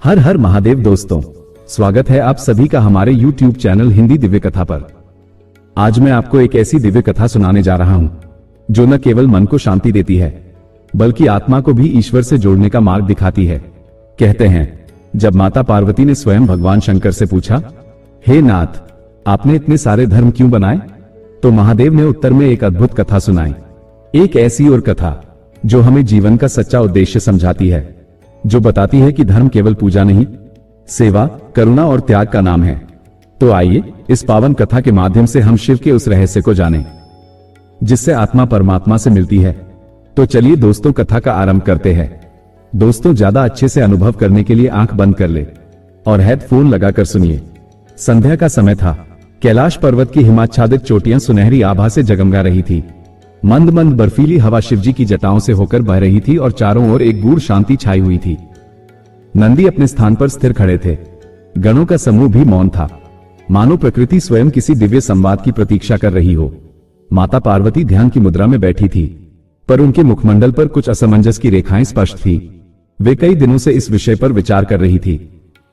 हर हर महादेव दोस्तों, स्वागत है आप सभी का हमारे YouTube चैनल हिंदी दिव्य कथा पर। आज मैं आपको एक ऐसी दिव्य कथा सुनाने जा रहा हूं जो न केवल मन को शांति देती है बल्कि आत्मा को भी ईश्वर से जोड़ने का मार्ग दिखाती है। कहते हैं, जब माता पार्वती ने स्वयं भगवान शंकर से पूछा, हे नाथ, आपने इतने सारे धर्म क्यों बनाए? तो महादेव ने उत्तर में एक अद्भुत कथा सुनाई। एक ऐसी और कथा जो हमें जीवन का सच्चा उद्देश्य समझाती है, जो बताती है कि धर्म केवल पूजा नहीं, सेवा, करुणा और त्याग का नाम है। तो आइए इस पावन कथा के माध्यम से हम शिव के उस रहस्य को जानें जिससे आत्मा परमात्मा से मिलती है। तो चलिए दोस्तों, कथा का आरंभ करते हैं। दोस्तों, ज्यादा अच्छे से अनुभव करने के लिए आंख बंद कर ले और हेडफोन लगाकर सुनिए। संध्या का समय था। कैलाश पर्वत की हिमाच्छादित चोटियां सुनहरी आभा से जगमगा रही थी। मंद मंद बर्फीली हवा शिवजी की जटाओं से होकर बह रही थी और चारों ओर एक गूढ़ शांति छाई हुई थी। नंदी अपने स्थान पर स्थिर खड़े थे। गणों का समूह भी मौन था, मानो प्रकृति स्वयं किसी दिव्य संवाद की प्रतीक्षा कर रही हो। माता पार्वती ध्यान की मुद्रा में बैठी थी, पर उनके मुखमंडल पर कुछ असमंजस की रेखाएं स्पष्ट थी। वे कई दिनों से इस विषय पर विचार कर रही थी,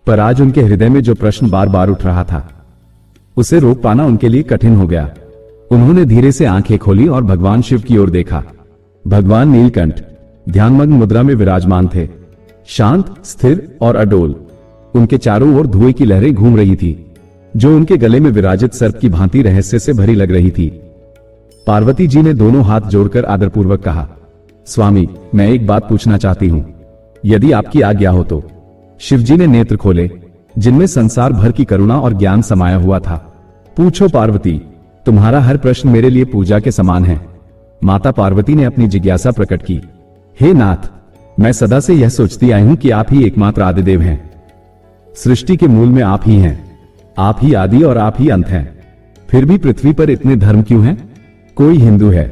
पर आज उनके हृदय में जो प्रश्न बार बार उठ रहा था उसे रोक पाना उनके लिए कठिन हो गया। उन्होंने धीरे से आंखें खोली और भगवान शिव की ओर देखा। भगवान नीलकंठ ध्यानमग्न मुद्रा में विराजमान थे, शांत, स्थिर और अडोल। उनके चारों ओर धुएं की लहरें घूम रही थी, जो उनके गले में विराजित सर्प की भांति रहस्य से भरी लग रही थी। पार्वती जी ने दोनों हाथ जोड़कर आदरपूर्वक कहा, स्वामी, मैं एक बात पूछना चाहती हूं, यदि आपकी आज्ञा हो तो। शिवजी ने नेत्र खोले, जिनमें संसार भर की करुणा और ज्ञान समाया हुआ था। पूछो पार्वती, तुम्हारा हर प्रश्न मेरे लिए पूजा के समान है। माता पार्वती ने अपनी जिज्ञासा प्रकट की। हे नाथ, मैं सदा से यह सोचती आई हूं कि आप ही एकमात्र आदिदेव हैं। सृष्टि के मूल में आप ही हैं, आप ही आदि और आप ही अंत हैं। फिर भी पृथ्वी पर इतने धर्म क्यों हैं? कोई हिंदू है,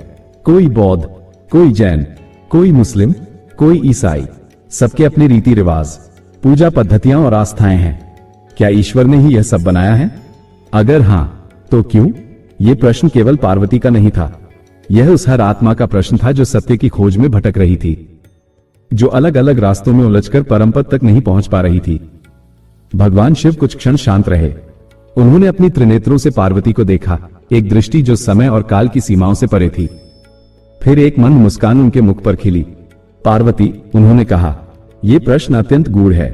कोई बौद्ध, कोई जैन, कोई मुस्लिम, कोई ईसाई। सबके अपने रीति रिवाज, पूजा पद्धतियां और आस्थाएं हैं। क्या ईश्वर ने ही यह सब बनाया है? अगर हां, तो क्यों? यह प्रश्न केवल पार्वती का नहीं था, यह उस हर आत्मा का प्रश्न था जो सत्य की खोज में भटक रही थी, जो अलग अलग रास्तों में उलझकर परम पद तक नहीं पहुंच पा रही थी। भगवान शिव कुछ क्षण शांत रहे। उन्होंने अपनी त्रिनेत्रों से पार्वती को देखा, एक दृष्टि जो समय और काल की सीमाओं से परे थी। फिर एक मंद मुस्कान उनके मुख पर खिली। पार्वती, उन्होंने कहा, यह प्रश्न अत्यंत गूढ़ है,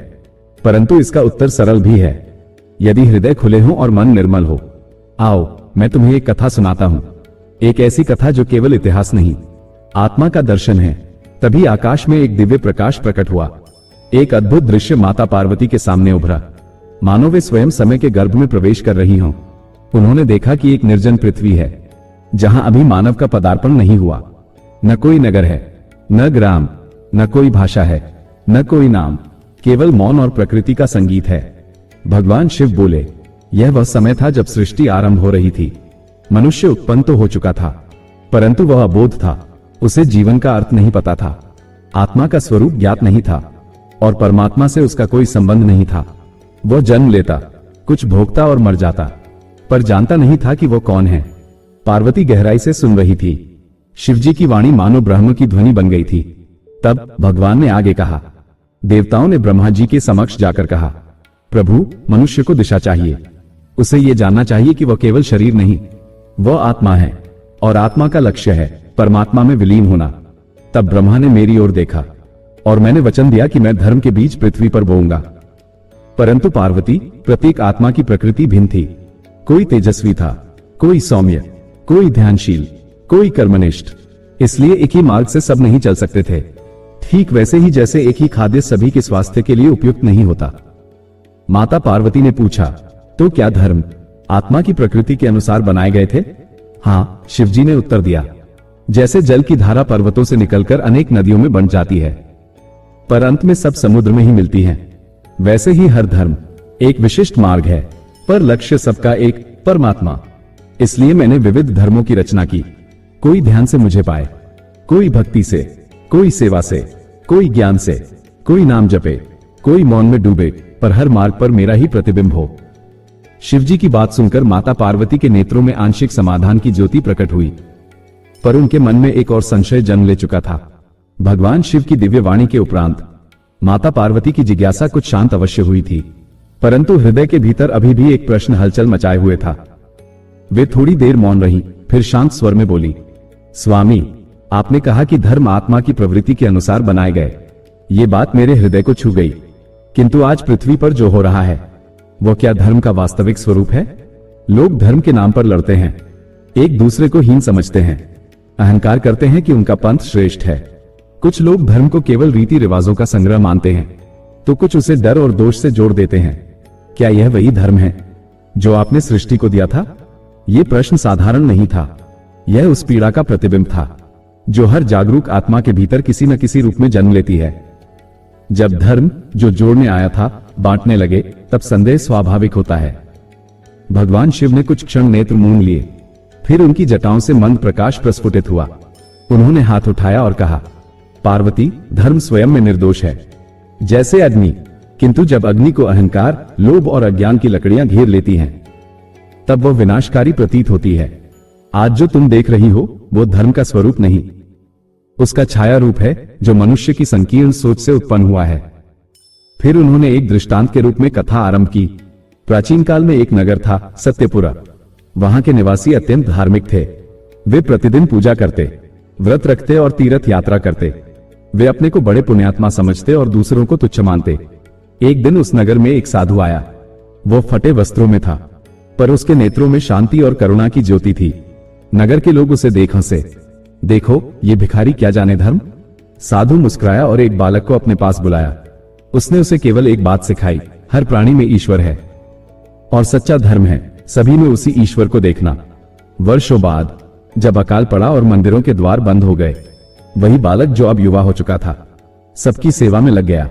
परंतु इसका उत्तर सरल भी है, यदि हृदय खुले हो और मन निर्मल हो। आओ, मैं तुम्हें एक कथा सुनाता हूं, एक ऐसी कथा जो केवल इतिहास नहीं, आत्मा का दर्शन है। तभी आकाश में एक दिव्य प्रकाश प्रकट हुआ। एक अद्भुत दृश्य माता पार्वती के सामने उभरा, मानो वे स्वयं समय के गर्भ में प्रवेश कर रही हों। उन्होंने देखा कि एक निर्जन पृथ्वी है, जहां अभी मानव का पदार्पण नहीं हुआ। न कोई नगर है, न ग्राम, न कोई भाषा है, न कोई नाम, केवल मौन और प्रकृति का संगीत है। भगवान शिव बोले, यह वह समय था जब सृष्टि आरंभ हो रही थी। मनुष्य उत्पन्न तो हो चुका था, परंतु वह अबोध था। उसे जीवन का अर्थ नहीं पता था, आत्मा का स्वरूप ज्ञात नहीं था और परमात्मा से उसका कोई संबंध नहीं था। वह जन्म लेता, कुछ भोगता और मर जाता, पर जानता नहीं था कि वो कौन है। पार्वती गहराई से सुन रही थी। शिवजी की वाणी मानो ब्रह्म की ध्वनि बन गई थी। तब भगवान ने आगे कहा। देवताओं ने ब्रह्मा जी के समक्ष जाकर कहा, प्रभु, मनुष्य को दिशा चाहिए। उसे यह जानना चाहिए कि वह केवल शरीर नहीं, वह आत्मा है और आत्मा का लक्ष्य है परमात्मा में विलीन होना। तब ब्रह्मा ने मेरी ओर देखा और मैंने वचन दिया कि मैं धर्म के बीज पृथ्वी पर बोऊंगा। परंतु पार्वती, प्रत्येक आत्मा की प्रकृति भिन्न थी। कोई तेजस्वी था, कोई सौम्य, कोई ध्यानशील, कोई कर्मनिष्ठ। इसलिए एक ही मार्ग से सब नहीं चल सकते थे। ठीक वैसे ही जैसे एक ही खाद्य सभी के स्वास्थ्य के लिए उपयुक्त नहीं होता। माता पार्वती ने पूछा, तो क्या धर्म आत्मा की प्रकृति के अनुसार बनाए गए थे? हाँ, शिवजी ने उत्तर दिया। जैसे जल की धारा पर्वतों से निकलकर अनेक नदियों में बंट जाती है, पर अंत में सब समुद्र में ही मिलती है, वैसे ही हर धर्म एक विशिष्ट मार्ग है, पर लक्ष्य सबका एक, परमात्मा। इसलिए मैंने विविध धर्मों की रचना की। कोई ध्यान से मुझे पाए, कोई भक्ति से, कोई सेवा से, कोई ज्ञान से, कोई नाम जपे, कोई मौन में डूबे, पर हर मार्ग पर मेरा ही प्रतिबिंब हो। शिवजी की बात सुनकर माता पार्वती के नेत्रों में आंशिक समाधान की ज्योति प्रकट हुई, पर उनके मन में एक और संशय जन्म ले चुका था। भगवान शिव की दिव्य वाणी के उपरांत माता पार्वती की जिज्ञासा कुछ शांत अवश्य हुई थी, परंतु हृदय के भीतर अभी भी एक प्रश्न हलचल मचाए हुए था। वे थोड़ी देर मौन रही, फिर शांत स्वर में बोली, स्वामी, आपने कहा कि धर्म आत्मा की प्रवृत्ति के अनुसार बनाए गए। ये बात मेरे हृदय को छू गई, किंतु आज पृथ्वी पर जो हो रहा है वो क्या धर्म का वास्तविक स्वरूप है? लोग धर्म के नाम पर लड़ते हैं, एक दूसरे को हीन समझते हैं, अहंकार करते हैं कि उनका पंथ श्रेष्ठ है। कुछ लोग धर्म को केवल रीति रिवाजों का संग्रह मानते हैं, तो कुछ उसे डर और दोष से जोड़ देते हैं। क्या यह वही धर्म है जो आपने सृष्टि को दिया था? यह प्रश्न साधारण नहीं था, यह उस पीड़ा का प्रतिबिंब था जो हर जागरूक आत्मा के भीतर किसी न किसी रूप में जन्म लेती है। जब धर्म जो जोड़ने आया था बांटने लगे, तब संदेह स्वाभाविक होता है। भगवान शिव ने कुछ क्षण नेत्र मूंद लिए, फिर उनकी जटाओं से मंद प्रकाश प्रस्फुटित हुआ। उन्होंने हाथ उठाया और कहा, पार्वती, धर्म स्वयं में निर्दोष है, जैसे अग्नि, किंतु जब अग्नि को अहंकार, लोभ और अज्ञान की लकड़ियां घेर लेती हैं, तब वह विनाशकारी प्रतीत होती है। आज जो तुम देख रही हो वो धर्म का स्वरूप नहीं, उसका छाया रूप है जो मनुष्य की संकीर्ण सोच से उत्पन्न हुआ है। फिर उन्होंने एक दृष्टांत के रूप में कथा आरंभ की। प्राचीन काल में एक नगर था, सत्यपुरा। वहां के निवासी अत्यंत धार्मिक थे। वे प्रतिदिन पूजा करते, व्रत रखते और तीर्थ यात्रा करते। वे अपने को बड़े पुण्यात्मा समझते और दूसरों को तुच्छ मानते। एक दिन उस नगर में एक साधु आया। वो फटे वस्त्रों में था, पर उसके नेत्रों में शांति और करुणा की ज्योति थी। नगर के लोग उसे देख हंसे, देखो ये भिखारी क्या जाने धर्म। साधु मुस्कुराया और एक बालक को अपने पास बुलाया। उसने उसे केवल एक बात सिखाई, हर प्राणी में ईश्वर है और सच्चा धर्म है सभी में उसी ईश्वर को देखना। वर्षों बाद जब अकाल पड़ा और मंदिरों के द्वार बंद हो गए, वही बालक जो अब युवा हो चुका था, सबकी सेवा में लग गया।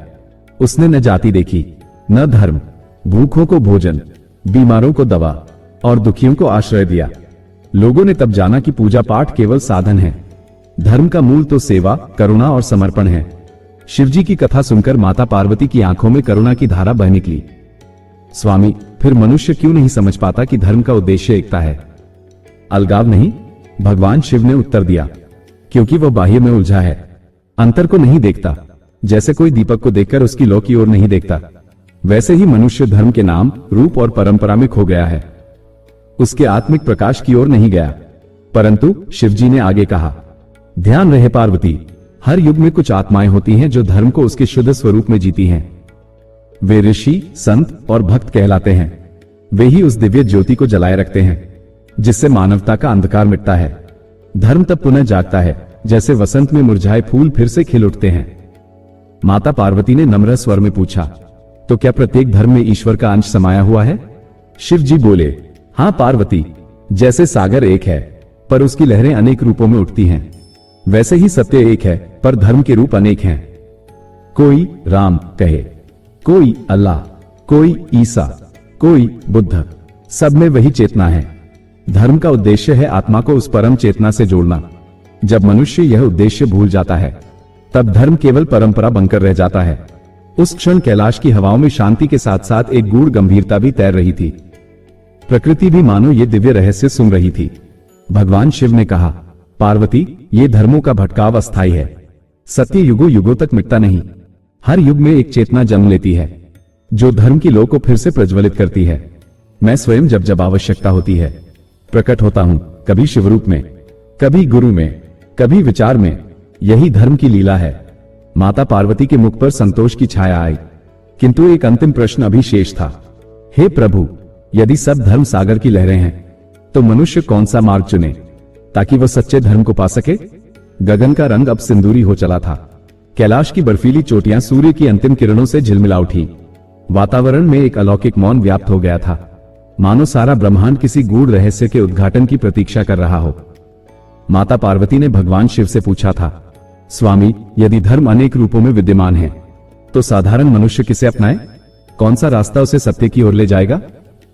उसने न जाति देखी न धर्म, भूखों को भोजन, बीमारों को दवा और दुखियों को आश्रय दिया। लोगों ने तब जाना कि पूजा पाठ केवल साधन है, धर्म का मूल तो सेवा, करुणा और समर्पण है। शिवजी की कथा सुनकर माता पार्वती की आंखों में करुणा की धारा बह निकली। स्वामी, फिर मनुष्य क्यों नहीं समझ पाता कि धर्म का उद्देश्य एकता है, अलगाव नहीं? भगवान शिव ने उत्तर दिया, क्योंकि वह बाह्य में उलझा है, अंतर को नहीं देखता। जैसे कोई दीपक को देखकर उसकी लौ की ओर नहीं देखता, वैसे ही मनुष्य धर्म के नाम, रूप और परंपरा में खो गया है, उसके आत्मिक प्रकाश की ओर नहीं गया। परंतु शिवजी ने आगे कहा, ध्यान रहे पार्वती, हर युग में कुछ आत्माएं होती हैं जो धर्म को उसके शुद्ध स्वरूप में जीती हैं। वे ऋषि, संत और भक्त कहलाते हैं। वे ही उस दिव्य ज्योति को जलाए रखते हैं जिससे मानवता का अंधकार मिटता है। धर्म तब पुनः जागता है जैसे वसंत में मुरझाए फूल फिर से खिल उठते हैं। माता पार्वती ने नम्र स्वर में पूछा, तो क्या प्रत्येक धर्म में ईश्वर का अंश समाया हुआ है? शिव जी बोले, हाँ पार्वती, जैसे सागर एक है पर उसकी लहरें अनेक रूपों में उठती हैं, वैसे ही सत्य एक है पर धर्म के रूप अनेक हैं। कोई राम कहे, कोई अल्लाह, कोई ईसा, कोई बुद्ध, सब में वही चेतना है। धर्म का उद्देश्य है आत्मा को उस परम चेतना से जोड़ना। जब मनुष्य यह उद्देश्य भूल जाता है, तब धर्म केवल परंपरा बनकर रह जाता है। उस क्षण कैलाश की हवाओं में शांति के साथ साथ एक गूढ़ गंभीरता भी तैर रही थी। प्रकृति भी मानो ये दिव्य रहस्य सुन रही थी। भगवान शिव ने कहा, पार्वती, ये धर्मों का भटकाव अस्थायी है, सत्य युगों युगों तक मिटता नहीं। हर युग में एक चेतना जन्म लेती है जो धर्म की लौ को फिर से प्रज्वलित करती है। मैं स्वयं जब जब आवश्यकता होती है प्रकट होता हूं, कभी शिवरूप में, कभी गुरु में, कभी विचार में। यही धर्म की लीला है। माता पार्वती के मुख पर संतोष की छाया आई, किंतु एक अंतिम प्रश्न अभी शेष था। हे प्रभु, यदि सब धर्म सागर की लहरें हैं, तो मनुष्य कौन सा मार्ग चुने ताकि वह सच्चे धर्म को पा सके? गगन का रंग अब सिंदूरी हो चला था। कैलाश की बर्फीली चोटियां सूर्य की अंतिम किरणों से झिलमिला उठी। वातावरण में एक अलौकिक मौन व्याप्त हो गया था, मानो सारा ब्रह्मांड किसी गूढ़ रहस्य के उद्घाटन की प्रतीक्षा कर रहा हो। माता पार्वती ने भगवान शिव से पूछा था, स्वामी, यदि धर्म अनेक रूपों में विद्यमान है, तो साधारण मनुष्य किसे अपनाए? कौन सा रास्ता उसे सत्य की ओर ले जाएगा?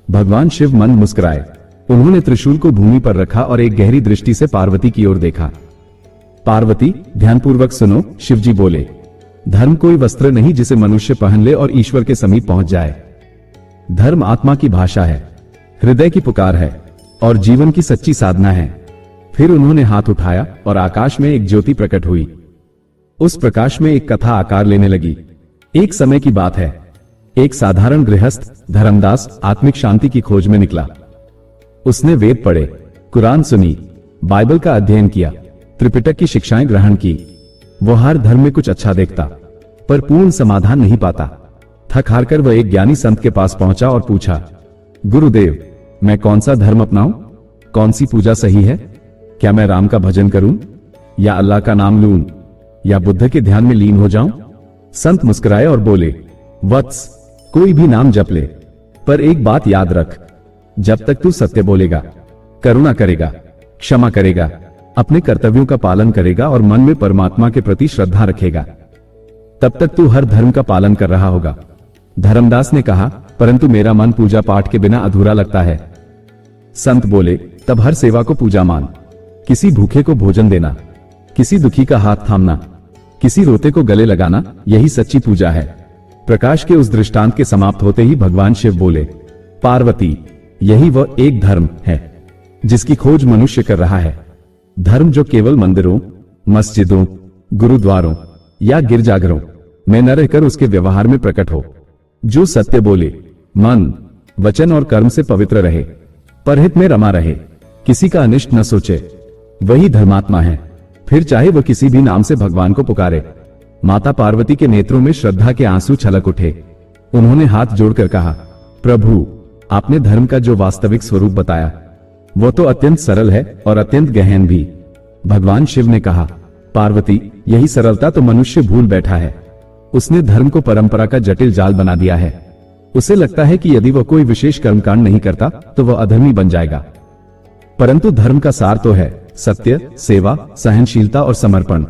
भगवान शिव मंद मुस्कुराए। उन्होंने त्रिशूल को भूमि पर रखा और एक गहरी दृष्टि से पार्वती की ओर देखा। पार्वती, ध्यानपूर्वक सुनो, शिवजी बोले, धर्म कोई वस्त्र नहीं जिसे मनुष्य पहन ले और ईश्वर के समीप पहुंच जाए। धर्म आत्मा की भाषा है, हृदय की पुकार है और जीवन की सच्ची साधना है। फिर उन्होंने हाथ उठाया और आकाश में एक ज्योति प्रकट हुई। उस प्रकाश में एक कथा आकार लेने लगी। एक समय की बात है, एक साधारण गृहस्थ धर्मदास आत्मिक शांति की खोज में निकला। उसने वेद पढ़े, कुरान सुनी, बाइबल का अध्ययन किया, त्रिपिटक की शिक्षाएं ग्रहण की। वो हर धर्म में कुछ अच्छा देखता, पर पूर्ण समाधान नहीं पाता। थक हार कर वह एक ज्ञानी संत के पास पहुंचा और पूछा, गुरुदेव, मैं कौन सा धर्म अपनाऊं? कौन सी पूजा सही है? क्या मैं राम का भजन करूं, या अल्लाह का नाम लूं, या बुद्ध के ध्यान में लीन हो जाऊं? संत मुस्कुराए और बोले, वत्स, कोई भी नाम जप ले, पर एक बात याद रख, जब तक तू सत्य बोलेगा, करुणा करेगा, क्षमा करेगा, अपने कर्तव्यों का पालन करेगा और मन में परमात्मा के प्रति श्रद्धा रखेगा, तब तक तू हर धर्म का पालन कर रहा होगा। धर्मदास ने कहा, परंतु मेरा मन पूजा पाठ के बिना अधूरा लगता है। संत बोले, तब हर सेवा को पूजा मान, किसी भूखे को भोजन देना, किसी दुखी का हाथ थामना, किसी रोते को गले लगाना, यही सच्ची पूजा है। प्रकाश के उस दृष्टांत के समाप्त होते ही भगवान शिव बोले, पार्वती, यही वह एक धर्म है जिसकी खोज मनुष्य कर रहा है। धर्म जो केवल मंदिरों, मस्जिदों, गुरुद्वारों या गिरजाघरों में न रहकर उसके व्यवहार में प्रकट हो, जो सत्य बोले, मन, वचन और कर्म से पवित्र रहे, परहित में रमा रहे, किसी का अनिष्ट न सोचे, वही धर्मात्मा है। फिर चाहे वह किसी भी नाम से भगवान को पुकारे। माता पार्वती के नेत्रों में श्रद्धा के आंसू छलक उठे। उन्होंने हाथ जोड़कर कहा, प्रभु, आपने धर्म का जो वास्तविक स्वरूप बताया वो तो अत्यंत सरल है और अत्यंत गहन भी। भगवान शिव ने कहा, पार्वती, यही सरलता तो मनुष्य भूल बैठा है। उसने धर्म को परंपरा का जटिल जाल बना दिया है। उसे लगता है कि यदि वह कोई विशेष कर्मकांड नहीं करता तो वह अधर्मी बन जाएगा, परंतु धर्म का सार तो है सत्य, सेवा, सहनशीलता और समर्पण।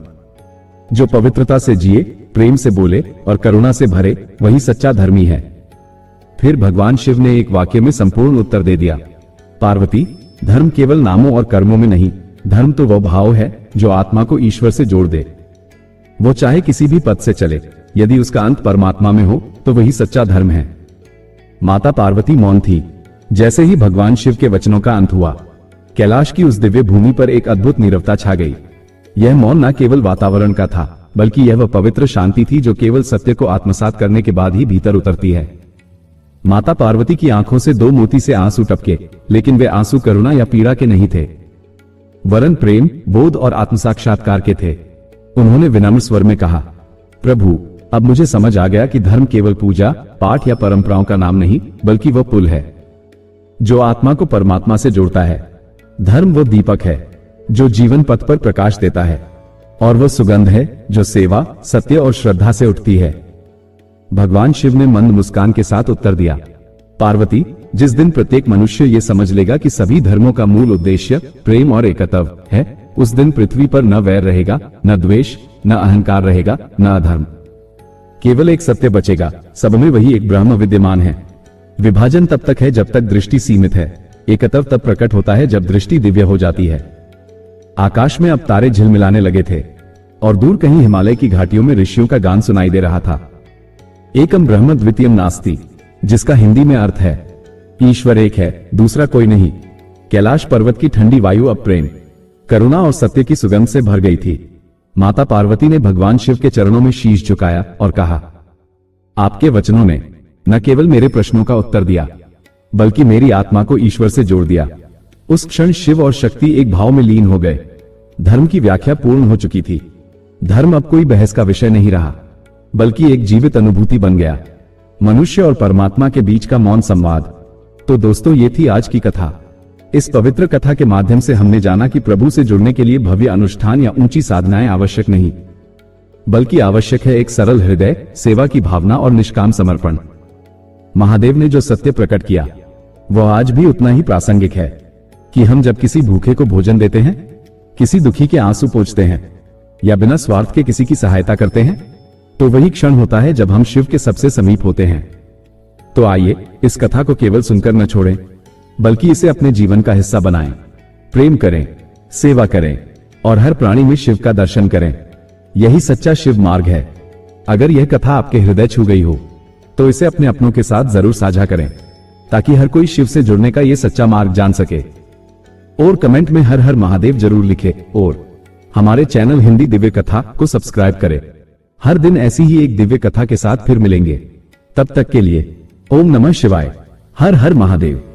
जो पवित्रता से जिए, प्रेम से बोले और करुणा से भरे, वही सच्चा धर्मी है। फिर भगवान शिव ने एक वाक्य में संपूर्ण उत्तर दे दिया, पार्वती, धर्म केवल नामों और कर्मों में नहीं, धर्म तो वह भाव है जो आत्मा को ईश्वर से जोड़ दे। वो चाहे किसी भी पद से चले, यदि उसका अंत परमात्मा में हो तो वही सच्चा धर्म है। माता पार्वती मौन थी। जैसे ही भगवान शिव के वचनों का अंत हुआ, कैलाश की उस दिव्य भूमि पर एक अद्भुत नीरवता छा गई। यह मौन न केवल वातावरण का था, बल्कि यह वह पवित्र शांति थी जो केवल सत्य को आत्मसात करने के बाद ही भीतर उतरती है। माता पार्वती की आंखों से दो मोती से आंसू टपके, लेकिन वे आंसू करुणा या पीड़ा के नहीं थे, वरन प्रेम, बोध और आत्मसाक्षात्कार के थे। उन्होंने विनम्र स्वर में कहा, प्रभु, अब मुझे समझ आ गया कि धर्म केवल पूजा पाठ या परंपराओं का नाम नहीं, बल्कि वह पुल है जो आत्मा को परमात्मा से जोड़ता है। धर्म वो दीपक है जो जीवन पथ पर प्रकाश देता है, और वह सुगंध है जो सेवा, सत्य और श्रद्धा से उठती है। भगवान शिव ने मंद मुस्कान के साथ उत्तर दिया, पार्वती, जिस दिन प्रत्येक मनुष्य ये समझ लेगा कि सभी धर्मों का मूल उद्देश्य प्रेम और एकत्व है, उस दिन पृथ्वी पर न वैर रहेगा, न द्वेष, न अहंकार रहेगा, न अधर्म। केवल एक सत्य बचेगा, सब में वही एक ब्रह्म विद्यमान है। विभाजन तब तक है जब तक दृष्टि सीमित है, एकत्व तब प्रकट होता है जब दृष्टि दिव्य हो जाती है। आकाश में अब तारे झिलमिलाने लगे थे और दूर कहीं हिमालय की घाटियों में ऋषियों का गान सुनाई दे रहा था। एकम ब्रह्म द्वितीयम नास्ति, जिसका हिंदी में अर्थ है ईश्वर एक है, दूसरा कोई नहीं। कैलाश पर्वत की ठंडी वायु अब प्रेम, करुणा और सत्य की सुगंध से भर गई थी। माता पार्वती ने भगवान शिव के चरणों में शीश झुकाया और कहा, आपके वचनों ने न केवल मेरे प्रश्नों का उत्तर दिया, बल्कि मेरी आत्मा को ईश्वर से जोड़ दिया। उस क्षण शिव और शक्ति एक भाव में लीन हो गए। धर्म की व्याख्या पूर्ण हो चुकी थी। धर्म अब कोई बहस का विषय नहीं रहा, बल्कि एक जीवित अनुभूति बन गया, मनुष्य और परमात्मा के बीच का मौन संवाद। तो दोस्तों, ये थी आज की कथा। इस पवित्र कथा के माध्यम से हमने जाना कि प्रभु से जुड़ने के लिए भव्य अनुष्ठान या ऊंची साधनाएं आवश्यक नहीं, बल्कि आवश्यक है एक सरल हृदय, सेवा की भावना और निष्काम समर्पण। महादेव ने जो सत्य प्रकट किया वह आज भी उतना ही प्रासंगिक है कि हम जब किसी भूखे को भोजन देते हैं, किसी दुखी के आंसू पोंछते हैं या बिना स्वार्थ के किसी की सहायता करते हैं, तो वही क्षण होता है जब हम शिव के सबसे समीप होते हैं। तो आइए इस कथा को केवल सुनकर न छोड़ें, बल्कि इसे अपने जीवन का हिस्सा बनाएं। प्रेम करें, सेवा करें और हर प्राणी में शिव का दर्शन करें। यही सच्चा शिव मार्ग है। अगर यह कथा आपके हृदय छू गई हो तो इसे अपने अपनों के साथ जरूर साझा करें, ताकि हर कोई शिव से जुड़ने का यह सच्चा मार्ग जान सके। और कमेंट में हर हर महादेव जरूर लिखे और हमारे चैनल हिंदी दिव्य कथा को सब्सक्राइब करें। हर दिन ऐसी ही एक दिव्य कथा के साथ फिर मिलेंगे। तब तक के लिए ओम नमः शिवाय, हर हर महादेव।